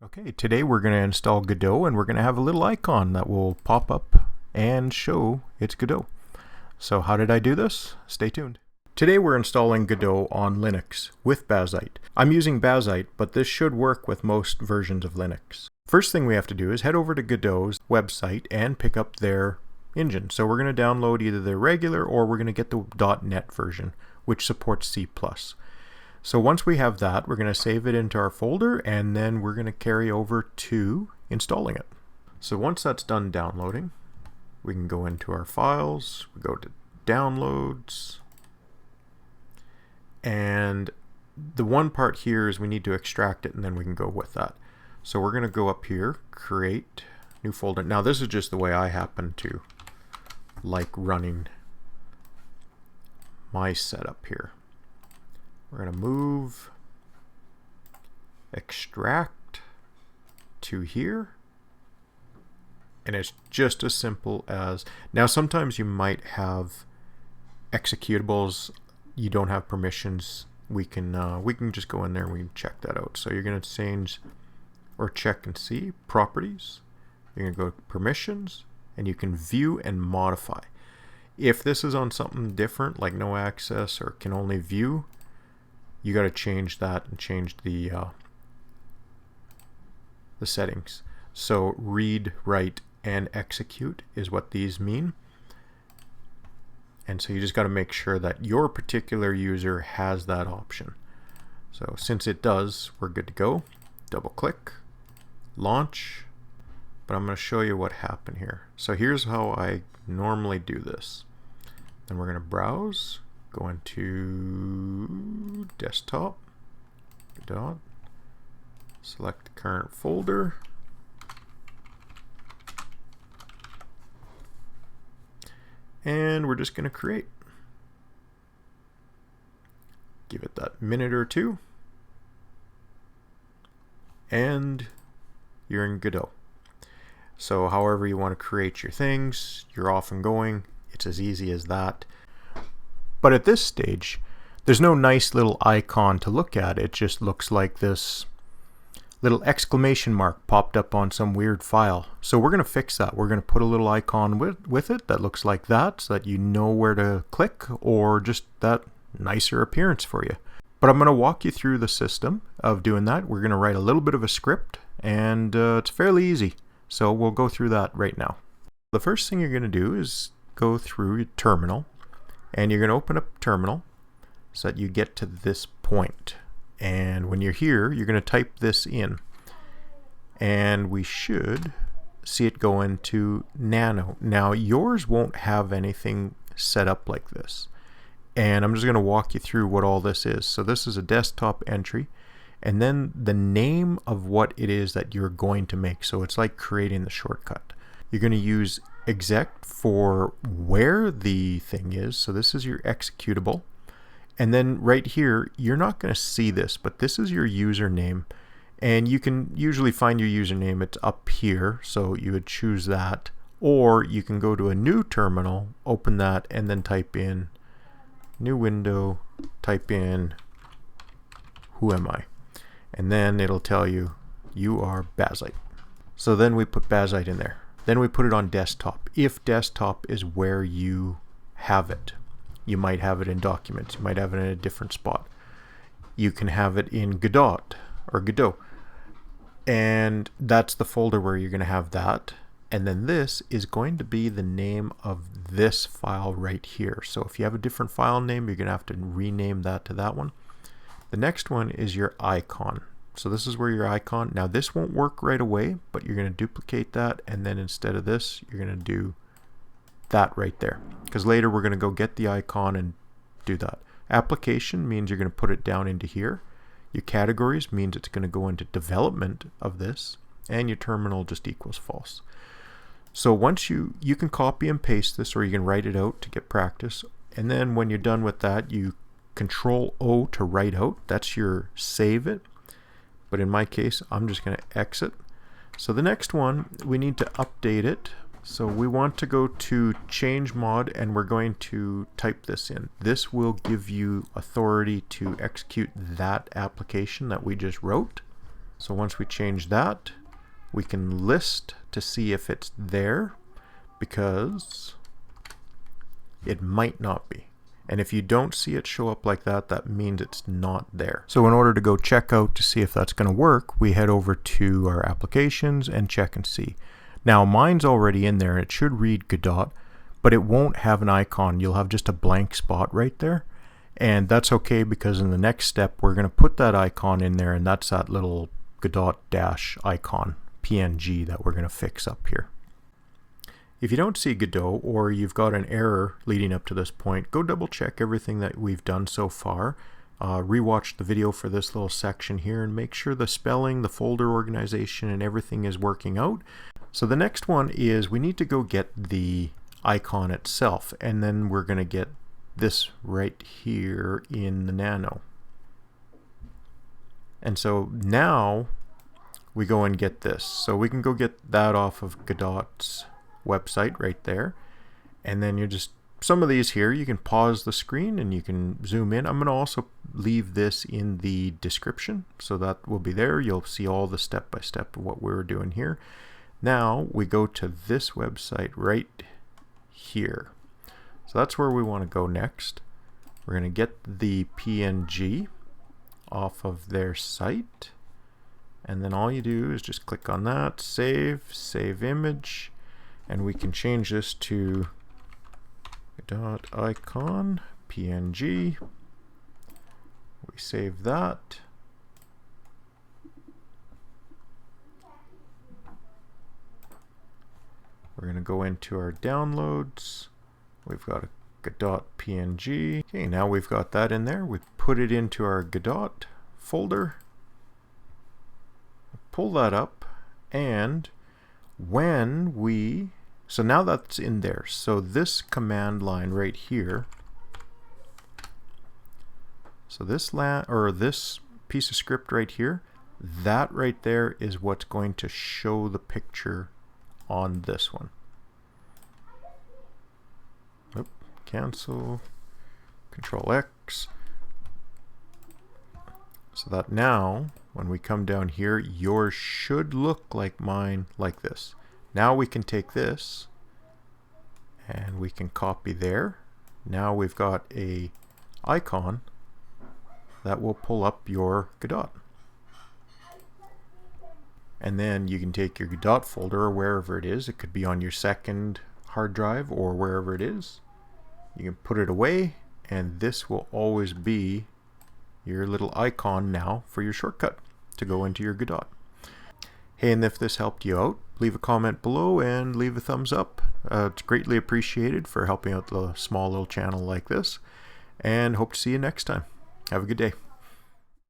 Okay, today we're going to install Godot and we're going to have a little icon that will pop up and show it's Godot. So how did I do this? Stay tuned. Today we're installing Godot on Linux with Bazzite. I'm using Bazzite, but this should work with most versions of Linux. First thing we have to do is head over to Godot's website and pick up their engine. So we're going to download either their regular or we're going to get the .NET version, which supports C++. So once we have that, we're going to save it into our folder and then we're going to carry over to installing it. So once that's done downloading, we can go into our files, we go to downloads, and the one part here is we need to extract it and then we can go with that. So we're going to go up here, create new folder. Now this is just the way I happen to like running my setup here. We're going to move extract to here, and it's just as simple as, now sometimes you might have executables, you don't have permissions. We can just go in there and we can check that out. So you're going to change or check and see properties, you're going to go to permissions, and you can view and modify. If this is on something different like no access or can only view, you got to change that and change the settings. So read, write, and execute is what these mean. And so you just got to make sure that your particular user has that option. So since it does, we're good to go. Double click, launch. But I'm going to show you what happened here. So here's how I normally do this. Then we're going to browse. Go into desktop, Godot, select the current folder, and we're just going to create. Give it that minute or two, and you're in Godot. So however you want to create your things, you're off and going. It's as easy as that. But at this stage, there's no nice little icon to look at. It just looks like this little exclamation mark popped up on some weird file. So we're going to fix that. We're going to put a little icon with it that looks like that so that you know where to click, or just that nicer appearance for you. But I'm going to walk you through the system of doing that. We're going to write a little bit of a script, and it's fairly easy. So we'll go through that right now. The first thing you're going to do is go through your terminal. And you're going to open up terminal so that you get to this point. And when you're here, you're going to type this in. And we should see it go into Nano. Now, yours won't have anything set up like this. And I'm just going to walk you through what all this is. So this is a desktop entry. And then the name of what it is that you're going to make. So it's like creating the shortcut. You're going to use Exec for where the thing is. So this is your executable. And then right here, you're not going to see this, but this is your username. And you can usually find your username. It's up here. So you would choose that. Or you can go to a new terminal, open that, and then type in new window, type in whoami. And then it'll tell you, you are Bazzite. So then we put Bazzite in there. Then we put it on desktop. If desktop is where you have it, you might have it in documents. You might have it in a different spot. You can have it in Godot or Godot. And that's the folder where you're going to have that. And then this is going to be the name of this file right here. So if you have a different file name, you're going to have to rename that to that one. The next one is your icon. So this is where your icon, now this won't work right away, but you're going to duplicate that, and then instead of this, you're going to do that right there. Because later we're going to go get the icon and do that. Application means you're going to put it down into here. Your categories means it's going to go into development of this, and your terminal just equals false. So once you can copy and paste this, or you can write it out to get practice, and then when you're done with that, you Control O to write out. That's your save it. But in my case, I'm just going to exit. So the next one, we need to update it. So we want to go to chmod, and we're going to type this in. This will give you authority to execute that application that we just wrote. So once we change that, we can list to see if it's there, because it might not be. And if you don't see it show up like that, that means it's not there. So in order to go check out to see if that's going to work, we head over to our applications and check and see. Now mine's already in there and it should read Godot, but it won't have an icon. You'll have just a blank spot right there. And that's okay, because in the next step we're going to put that icon in there, and that's that little godot-icon.png that we're going to fix up here. If you don't see Godot, or you've got an error leading up to this point, go double check everything that we've done so far. Rewatch the video for this little section here and make sure the spelling, the folder organization, and everything is working out. So the next one is we need to go get the icon itself, and then we're going to get this right here in the Nano. And so now we go and get this. So we can go get that off of Godot's website right there. And then you just, some of these here, you can pause the screen and you can zoom in. I'm going to also leave this in the description, so that will be there. You'll see all the step-by-step of what we were doing here. Now we go to this website right here. So that's where we want to go next. We're going to get the PNG off of their site, and then all you do is just click on that, save image, and we can change this to godot-icon.png. We save that. We're going to go into our downloads. We've got a godot.png. Okay, now we've got that in there. We put it into our Godot folder. Pull that up, and when we, so now that's in there. So this command line right here, so this this piece of script right here, that right there is what's going to show the picture on this one. Oop, cancel, Control X. So that now, when we come down here, yours should look like mine, like this. Now we can take this and we can copy there. Now we've got a icon that will pull up your Godot. And then you can take your Godot folder or wherever it is. It could be on your second hard drive or wherever it is. You can put it away, and this will always be your little icon now for your shortcut to go into your Godot. Hey, and if this helped you out, leave a comment below and leave a thumbs up. It's greatly appreciated for helping out the small little channel like this, and hope to see you next time. Have a good day.